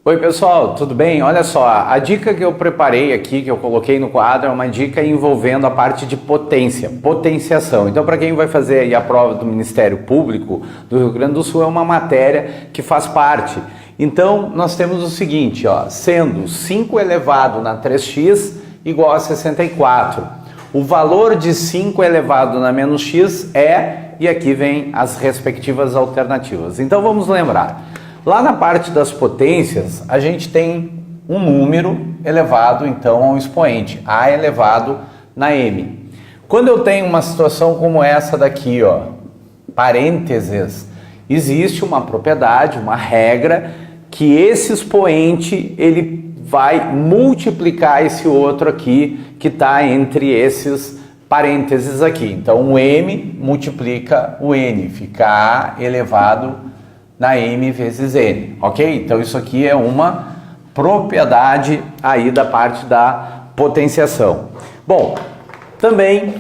Oi pessoal, tudo bem? Olha só, a dica que eu preparei aqui, que eu coloquei no quadro, é uma dica envolvendo a parte de potência, potenciação. Então, para quem vai fazer aí a prova do Ministério Público do Rio Grande do Sul, é uma matéria que faz parte. Então, nós temos o seguinte, ó, sendo 5 elevado na 3x igual a 64. O valor de 5 elevado na menos x é, e aqui vem as respectivas alternativas. Então, vamos lembrar. Lá na parte das potências, a gente tem um número elevado, então, a um expoente, a elevado na m. Quando eu tenho uma situação como essa daqui, ó, parênteses, existe uma propriedade, uma regra, que esse expoente, ele vai multiplicar esse outro aqui, que está entre esses parênteses aqui. Então, o m multiplica o n, fica a elevado na m vezes n, ok? Então isso aqui é uma propriedade aí da parte da potenciação. Bom, também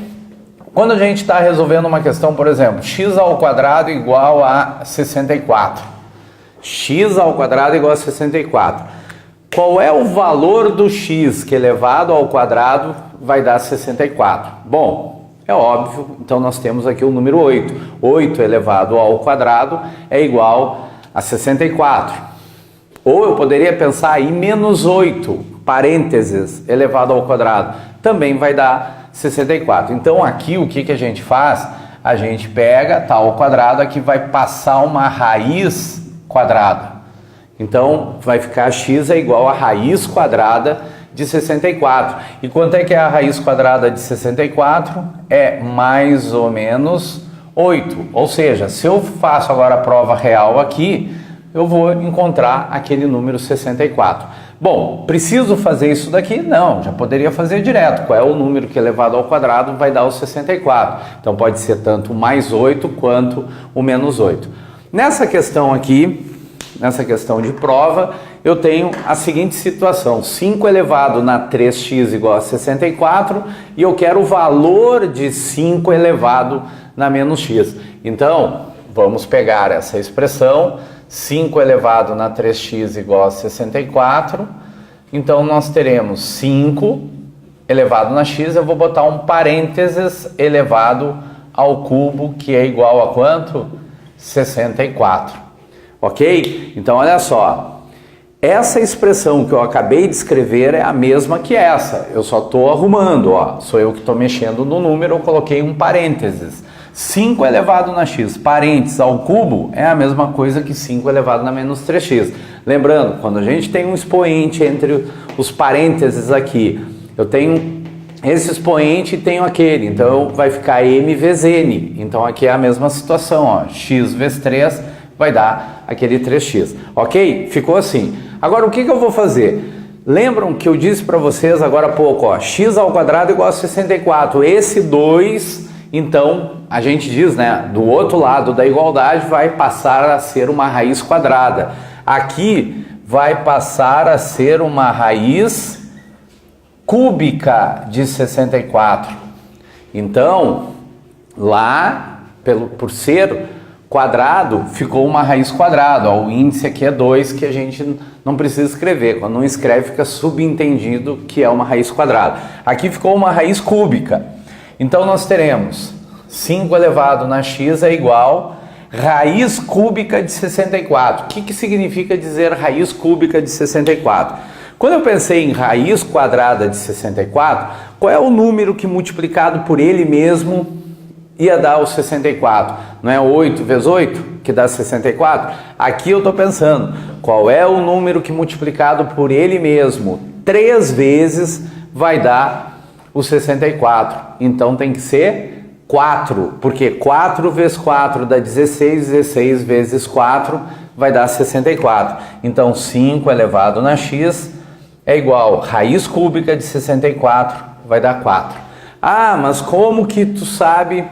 quando a gente está resolvendo uma questão, por exemplo, x ao quadrado igual a 64. X ao quadrado igual a 64. Qual é o valor do x que elevado ao quadrado vai dar 64? Bom, é óbvio, então nós temos aqui o número 8. 8 elevado ao quadrado é igual a 64. Ou eu poderia pensar aí menos 8, parênteses, elevado ao quadrado, também vai dar 64. Então aqui o que a gente faz? A gente pega, tá ao quadrado, aqui vai passar uma raiz quadrada. Então vai ficar x é igual a raiz quadrada de 64. E quanto é que é a raiz quadrada de 64? É mais ou menos 8. Ou seja, se eu faço agora a prova real aqui, eu vou encontrar aquele número 64. Bom, preciso fazer isso daqui? Não, já poderia fazer direto. Qual é o número que elevado ao quadrado vai dar o 64? Então pode ser tanto o mais 8 quanto o menos 8. Nessa questão aqui, nessa questão de prova, eu tenho a seguinte situação: 5 elevado na 3x igual a 64 e eu quero o valor de 5 elevado na menos x. Então, vamos pegar essa expressão, 5 elevado na 3x igual a 64. Então, nós teremos 5 elevado na x, eu vou botar um parênteses elevado ao cubo, que é igual a quanto? 64. Ok? Então, olha só. Essa expressão que eu acabei de escrever é a mesma que essa. Eu só estou arrumando, ó. Sou eu que estou mexendo no número, eu coloquei um parênteses. 5 elevado na x, parênteses ao cubo, é a mesma coisa que 5 elevado na menos 3x. Lembrando, quando a gente tem um expoente entre os parênteses aqui, eu tenho esse expoente e tenho aquele, então vai ficar m vezes n. Então aqui é a mesma situação, ó. X vezes 3 vai dar aquele 3x, ok? Ficou assim. Agora, o que eu vou fazer? Lembram que eu disse para vocês agora há pouco, ó, x ao quadrado igual a 64. Esse 2, então, a gente diz, né, do outro lado da igualdade vai passar a ser uma raiz quadrada. Aqui vai passar a ser uma raiz cúbica de 64. Então, lá, por ser quadrado, ficou uma raiz quadrada. Ó, o índice aqui é 2, que a gente não precisa escrever. Quando não escreve, fica subentendido que é uma raiz quadrada. Aqui ficou uma raiz cúbica. Então, nós teremos 5 elevado na x é igual raiz cúbica de 64. O que significa dizer raiz cúbica de 64? Quando eu pensei em raiz quadrada de 64, qual é o número que multiplicado por ele mesmo ia dar o 64, não é 8 vezes 8 que dá 64? Aqui eu estou pensando, qual é o número que multiplicado por ele mesmo 3 vezes vai dar o 64? Então tem que ser 4, porque 4 vezes 4 dá 16, 16 vezes 4 vai dar 64. Então 5 elevado na x é igual raiz cúbica de 64, vai dar 4. Ah, mas como que tu sabe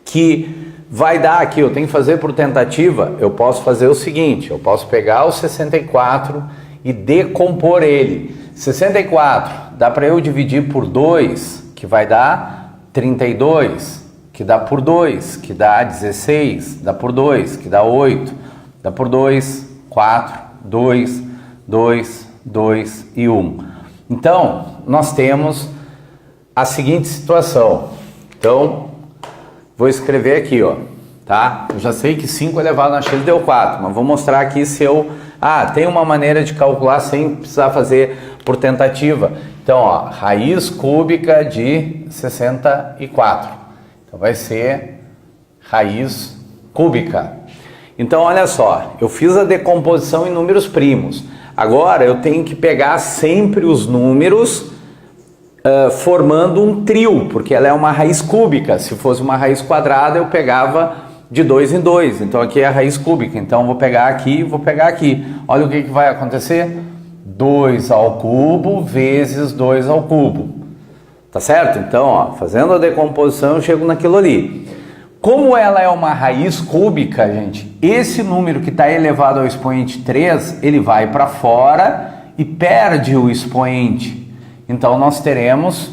que vai dar aqui? Eu tenho que fazer por tentativa. Eu posso fazer o seguinte, eu posso pegar o 64 e decompor ele. 64 dá para eu dividir por 2, que vai dar 32, que dá por 2, que dá 16, dá por 2, que dá 8, dá por 2, 4, 2, 2, 2 e 1. Então, nós temos a seguinte situação. Então, vou escrever aqui, ó, tá? Eu já sei que 5 elevado a x deu 4, mas vou mostrar aqui se eu... tem uma maneira de calcular sem precisar fazer por tentativa. Então, ó, raiz cúbica de 64. Então, vai ser raiz cúbica. Então, olha só, eu fiz a decomposição em números primos. Agora, eu tenho que pegar sempre os números formando um trio, porque ela é uma raiz cúbica. Se fosse uma raiz quadrada, eu pegava de 2 em 2. Então, aqui é a raiz cúbica. Então, vou pegar aqui e vou pegar aqui. Olha o que vai acontecer. 2 ao cubo vezes 2 ao cubo. Tá certo? Então, ó, fazendo a decomposição, eu chego naquilo ali. Como ela é uma raiz cúbica, gente, esse número que está elevado ao expoente 3, ele vai para fora e perde o expoente. Então, nós teremos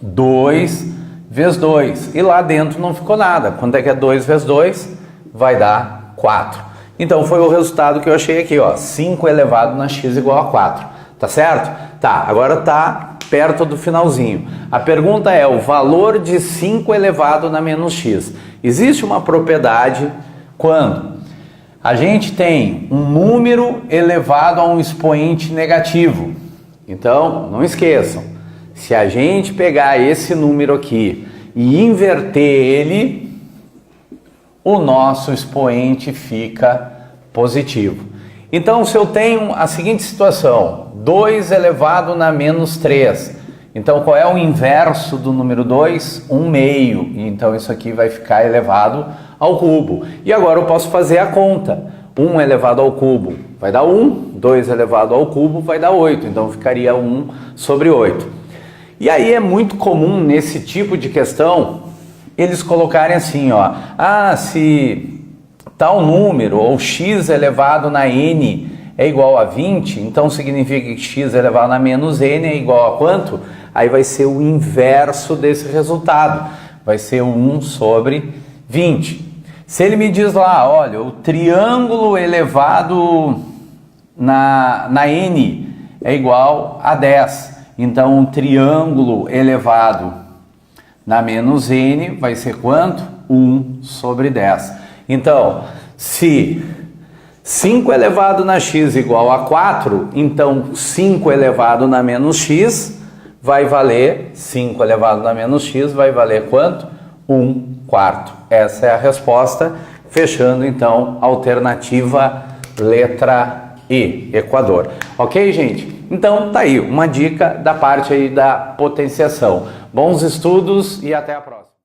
2 vezes 2. E lá dentro não ficou nada. Quanto é que é 2 vezes 2? Vai dar 4. Então, foi o resultado que eu achei aqui, ó. 5 elevado na x igual a 4. Tá certo? Tá, agora tá perto do finalzinho. A pergunta é o valor de 5 elevado na menos x. Existe uma propriedade quando a gente tem um número elevado a um expoente negativo. Então, não esqueçam, se a gente pegar esse número aqui e inverter ele, o nosso expoente fica positivo. Então, se eu tenho a seguinte situação, 2 elevado na menos 3, então qual é o inverso do número 2? 1 meio. Então, isso aqui vai ficar elevado ao cubo. E agora eu posso fazer a conta. 1 elevado ao cubo vai dar 1, 2 elevado ao cubo vai dar 8. Então, ficaria 1 sobre 8. E aí é muito comum nesse tipo de questão eles colocarem assim, ó, se tal número, ou x elevado na n é igual a 20, então significa que x elevado na menos n é igual a quanto? Aí vai ser o inverso desse resultado, vai ser 1 sobre 20. Se ele me diz lá, olha, o triângulo elevado na n é igual a 10, então o triângulo elevado na menos n vai ser quanto? 1 sobre 10. Então, se 5 elevado na x igual a 4, então 5 elevado na menos x vai valer, 5 elevado na menos x vai valer quanto? 1/4. Essa é a resposta, fechando então a alternativa letra E, Equador. Ok, gente? Então tá aí, uma dica da parte aí da potenciação. Bons estudos e até a próxima.